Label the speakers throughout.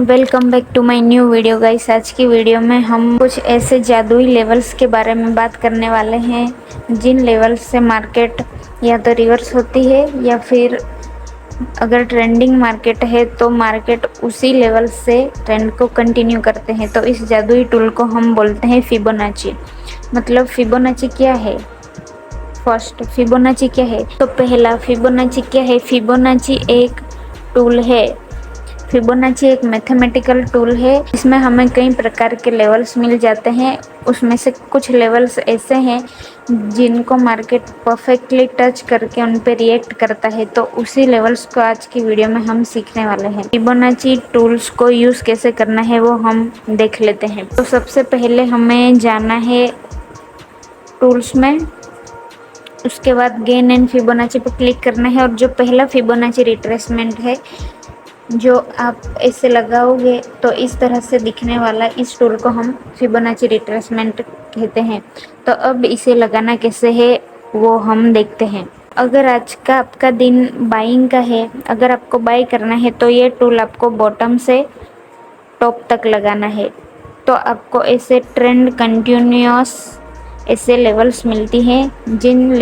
Speaker 1: Welcome back to my new video guys. आज की video में हम कुछ ऐसे जादुई लेवल्स के बारे में बात करने वाले हैं जिन लेवल्स से मार्केट या तो रिवर्स होती है या फिर अगर ट्रेंडिंग मार्केट है तो मार्केट उसी लेवल से ट्रेंड को कंटिन्यू करते हैं। तो इस जादुई टूल को हम बोलते हैं फिबोनाची। मतलब फिबोनाची क्या है? फर्स्ट, फिबोनाची क्या है? तो पहला, फिबोनाची क्या है? फिबोनाची एक टूल है। फिबोनाची एक मैथमेटिकल टूल है। इसमें हमें कई प्रकार के लेवल्स मिल जाते हैं। उसमें से कुछ लेवल्स ऐसे हैं जिनको मार्केट परफेक्टली टच करके उन पे रिएक्ट करता है। तो उसी लेवल्स को आज की वीडियो में हम सीखने वाले हैं। फिबोनाची टूल्स को यूज़ कैसे करना है वो हम देख लेते हैं। तो सबसे पहले हमें जाना है टूल्स में, उसके बाद गेन एंड फिबोनाची पर क्लिक करना है और जो पहला फिबोनाची रिट्रेसमेंट है जो आप ऐसे लगाओगे तो इस तरह से दिखने वाला इस टूल को हम फिबोनाची रिट्रेसमेंट कहते हैं। तो अब इसे लगाना कैसे है वो हम देखते हैं। अगर आज का आपका दिन बाइंग का है, अगर आपको बाई करना है तो ये टूल आपको बॉटम से टॉप तक लगाना है। तो आपको ऐसे ट्रेंड कंटिन्यूअस ऐसे लेवल्स मिलती हैं जिन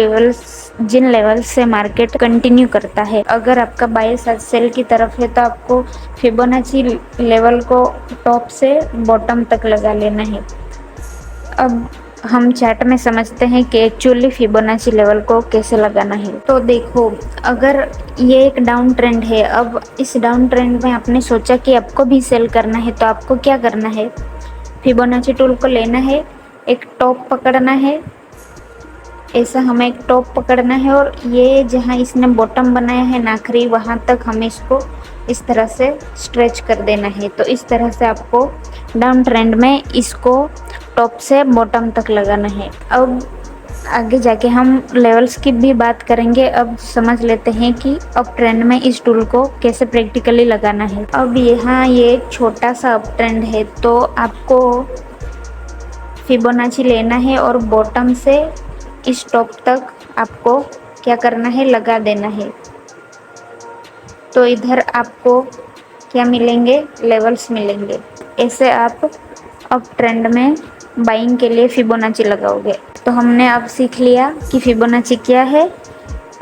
Speaker 1: लेवल्स से मार्केट कंटिन्यू करता है। अगर आपका बायस आज सेल की तरफ है तो आपको फिबोनाची लेवल को टॉप से बॉटम तक लगा लेना है। अब हम चार्ट में समझते हैं कि एक्चुअली फिबोनाची लेवल को कैसे लगाना है। तो देखो, अगर ये एक डाउन ट्रेंड है, अब इस डाउन ट्रेंड में आपने सोचा कि आपको भी सेल करना है, तो आपको क्या करना है? फिबोनाची टूल को लेना है, एक टॉप पकड़ना है, ऐसा हमें एक टॉप पकड़ना है और ये जहाँ इसने बॉटम बनाया है नाखरी वहाँ तक हमें इसको इस तरह से स्ट्रेच कर देना है। तो इस तरह से आपको डाउन ट्रेंड में इसको टॉप से बॉटम तक लगाना है। अब आगे जाके हम लेवल्स की भी बात करेंगे। अब समझ लेते हैं कि अप ट्रेंड में इस टूल को कैसे प्रैक्टिकली लगाना है। अब यहाँ ये एक छोटा सा अप ट्रेंड है तो आपको फिबोनाची लेना है और बॉटम से इस टॉप तक आपको क्या करना है? लगा देना है। तो इधर आपको क्या मिलेंगे? लेवल्स मिलेंगे। ऐसे आप अप ट्रेंड में बाइंग के लिए फिबोनाची लगाओगे। तो हमने अब सीख लिया कि फिबोनाची क्या है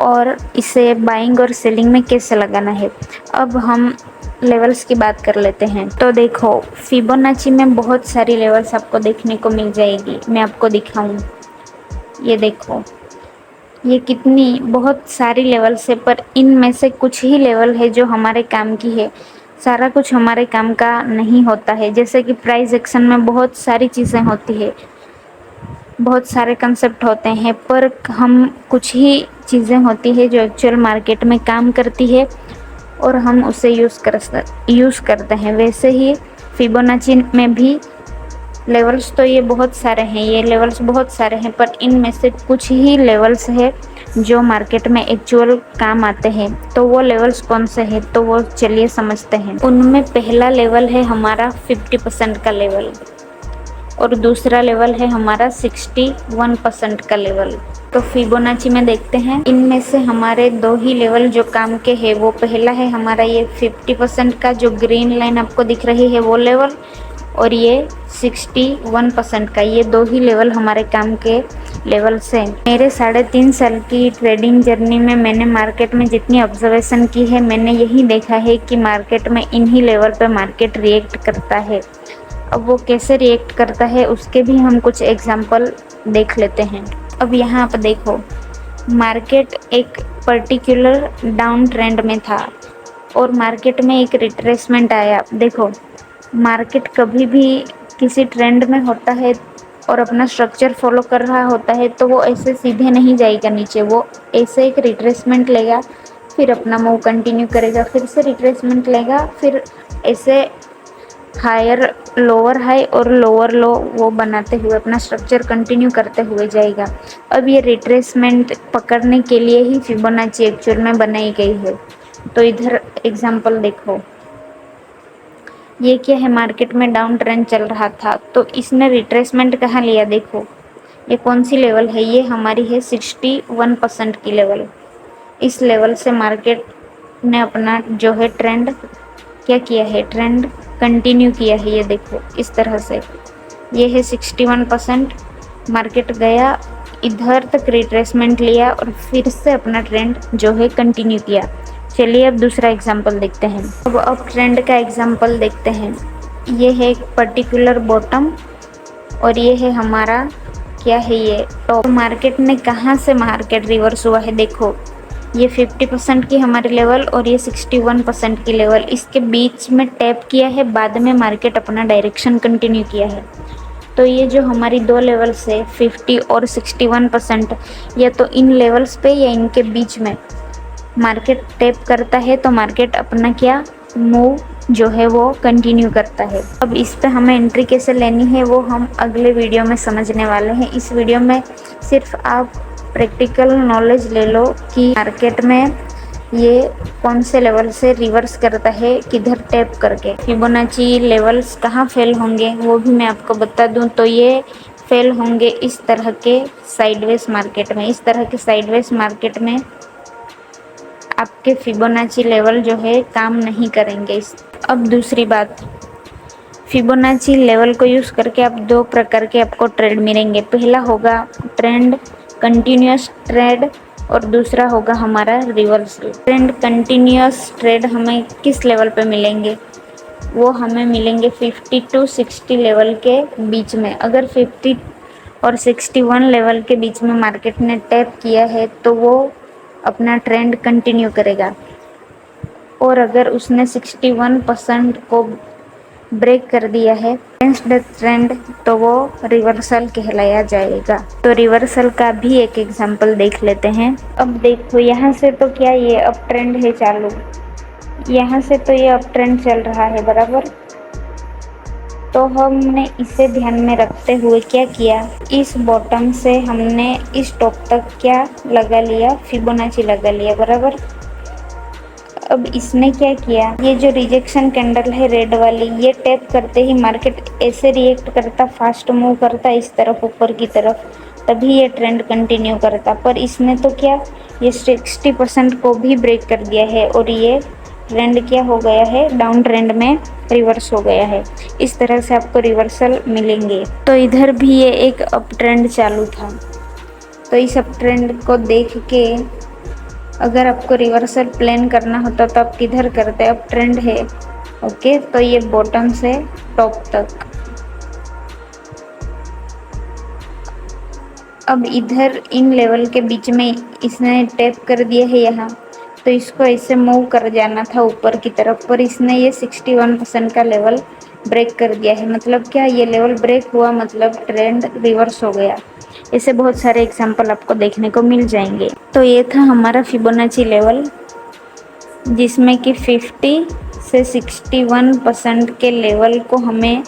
Speaker 1: और इसे बाइंग और सेलिंग में कैसे लगाना है। अब हम लेवल्स की बात कर लेते हैं। तो देखो, फिबोनाची में बहुत सारी लेवल्स आपको देखने को मिल जाएगी। मैं आपको दिखाऊं, ये देखो, ये कितनी बहुत सारी लेवल्स है, पर इनमें से कुछ ही लेवल है जो हमारे काम की है। सारा कुछ हमारे काम का नहीं होता है। जैसे कि प्राइस एक्शन में बहुत सारी चीज़ें होती है, बहुत सारे कंसेप्ट होते हैं, पर हम कुछ ही चीज़ें होती है जो एक्चुअल मार्केट में काम करती है और हम उसे यूज़ करते हैं। वैसे ही फिबोनाची में भी लेवल्स तो ये बहुत सारे हैं, ये लेवल्स बहुत सारे हैं, पर इनमें से कुछ ही लेवल्स है जो मार्केट में एक्चुअल काम आते हैं। तो वो लेवल्स कौन से हैं तो वो चलिए समझते हैं। उनमें पहला लेवल है हमारा 50% का लेवल और दूसरा लेवल है हमारा 61% का लेवल। तो फिबोनाची में देखते हैं, इनमें से हमारे दो ही लेवल जो काम के हैं। वो पहला है हमारा ये 50% का जो ग्रीन लाइन आपको दिख रही है वो लेवल, और ये 61% का, ये दो ही लेवल हमारे काम के लेवल्स हैं। मेरे 3.5 साल की ट्रेडिंग जर्नी में मैंने मार्केट में जितनी ऑब्जर्वेशन की है, मैंने यही देखा है कि मार्केट में इन्हीं लेवल पर मार्केट रिएक्ट करता है। अब वो कैसे रिएक्ट करता है उसके भी हम कुछ एग्जाम्पल देख लेते हैं। अब यहाँ पर देखो, मार्केट एक पर्टिकुलर डाउन ट्रेंड में था और मार्केट में एक रिट्रेसमेंट आया। देखो, मार्केट कभी भी किसी ट्रेंड में होता है और अपना स्ट्रक्चर फॉलो कर रहा होता है तो वो ऐसे सीधे नहीं जाएगा नीचे, वो ऐसे एक रिट्रेसमेंट लेगा, फिर अपना मूव कंटिन्यू करेगा, फिर से रिट्रेसमेंट लेगा, फिर ऐसे हायर लोअर हाई और लोअर लो वो बनाते हुए अपना स्ट्रक्चर कंटिन्यू करते हुए जाएगा। अब ये रिट्रेसमेंट पकड़ने के लिए ही फिबोनाची एक्चुअल में बनाई गई है। तो इधर एग्जांपल देखो, ये क्या है? मार्केट में डाउन ट्रेंड चल रहा था तो इसने रिट्रेसमेंट कहाँ लिया? देखो, ये कौन सी लेवल है? ये हमारी है 61% की लेवल। इस लेवल से मार्केट ने अपना जो है ट्रेंड क्या किया है? ट्रेंड कंटिन्यू किया है। ये देखो इस तरह से, ये है 61%, मार्केट गया इधर तक रिट्रेसमेंट लिया और फिर से अपना ट्रेंड जो है कंटिन्यू किया। चलिए अब दूसरा एग्जांपल देखते हैं। अब अप ट्रेंड का एग्जांपल देखते हैं। ये है एक पर्टिकुलर बॉटम और ये है हमारा क्या है, ये टॉप। मार्केट ने कहाँ से मार्केट रिवर्स हुआ है, देखो ये 50% की हमारी लेवल और ये 61% की लेवल, इसके बीच में टैप किया है, बाद में मार्केट अपना डायरेक्शन कंटिन्यू किया है। तो ये जो हमारी दो लेवल्स है 50 और 61%, या तो इन लेवल्स पे या इनके बीच में मार्केट टैप करता है तो मार्केट अपना क्या मूव जो है वो कंटिन्यू करता है। अब इस पे हमें एंट्री कैसे लेनी है वो हम अगले वीडियो में समझने वाले हैं। इस वीडियो में सिर्फ आप प्रैक्टिकल नॉलेज ले लो कि मार्केट में ये कौन से लेवल से रिवर्स करता है, किधर टैप करके। फिबोनाची लेवल्स कहाँ फेल होंगे वो भी मैं आपको बता दूं, तो ये फेल होंगे इस तरह के साइडवेज मार्केट में। इस तरह के साइडवेज मार्केट में आपके फिबोनाची लेवल जो है काम नहीं करेंगे। अब दूसरी बात, फिबोनाची लेवल को यूज़ करके आप दो प्रकार के आपको ट्रेड मिलेंगे। पहला होगा ट्रेंड कंटिन्यूस ट्रेड और दूसरा होगा हमारा रिवर्सल ट्रेंड। कंटिन्यूस ट्रेड हमें किस लेवल पे मिलेंगे, वो हमें मिलेंगे 50 to 60 लेवल के बीच में। अगर 50 और 61 लेवल के बीच में मार्केट ने टैप किया है तो वो अपना ट्रेंड कंटिन्यू करेगा, और अगर उसने 61% को ब्रेक कर दिया है अगेंस्ट द ट्रेंड तो वो रिवर्सल कहलाया जाएगा। तो रिवर्सल का भी एक एग्जांपल देख लेते हैं। अब देखो यहाँ से तो क्या ये अप ट्रेंड है चालू, यहाँ से तो ये अप ट्रेंड चल रहा है बराबर। तो हमने इसे ध्यान में रखते हुए क्या किया, इस बॉटम से हमने इस टॉप तक क्या लगा लिया, फिबोनाची लगा लिया बराबर। अब इसने क्या किया, ये जो रिजेक्शन कैंडल है रेड वाली, ये टैप करते ही मार्केट ऐसे रिएक्ट करता, फास्ट मूव करता इस तरफ ऊपर की तरफ, तभी ये ट्रेंड कंटिन्यू करता। पर इसने तो क्या ये 60% को भी ब्रेक कर दिया है और ये ट्रेंड क्या हो गया है, डाउन ट्रेंड में रिवर्स हो गया है। इस तरह से आपको रिवर्सल मिलेंगे। तो इधर भी ये एक अप ट्रेंड चालू था, तो इस अप ट्रेंड को देख के अगर आपको रिवर्सल प्लान करना होता तो आप किधर करते, अप ट्रेंड है ओके। तो ये बॉटम से टॉप तक, अब इधर इन लेवल के बीच में इसने टैप कर दिया है यहाँ, तो इसको ऐसे मूव कर जाना था ऊपर की तरफ, पर इसने ये 61% का लेवल ब्रेक कर दिया है। मतलब क्या, ये लेवल ब्रेक हुआ मतलब ट्रेंड रिवर्स हो गया। ऐसे बहुत सारे एग्जांपल आपको देखने को मिल जाएंगे। तो ये था हमारा फिबोनाची लेवल, जिसमें कि 50 से 61% के लेवल को हमें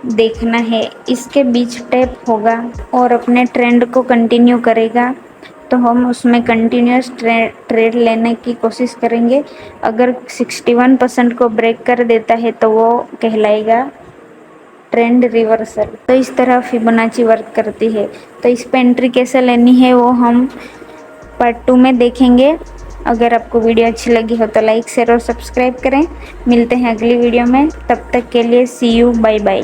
Speaker 1: देखना है। इसके बीच टैप होगा और अपने ट्रेंड को कंटिन्यू करेगा, तो हम उसमें कंटिन्यूस ट्रेड लेने की कोशिश करेंगे। अगर 61% को ब्रेक कर देता है तो वो कहलाएगा ट्रेंड रिवर्सल। तो इस तरह फिबोनाची वर्क करती है। तो इस पे एंट्री कैसे लेनी है वो हम पार्ट 2 में देखेंगे। अगर आपको वीडियो अच्छी लगी हो तो लाइक शेयर और सब्सक्राइब करें। मिलते हैं अगली वीडियो में, तब तक के लिए सी यू, बाय बाय।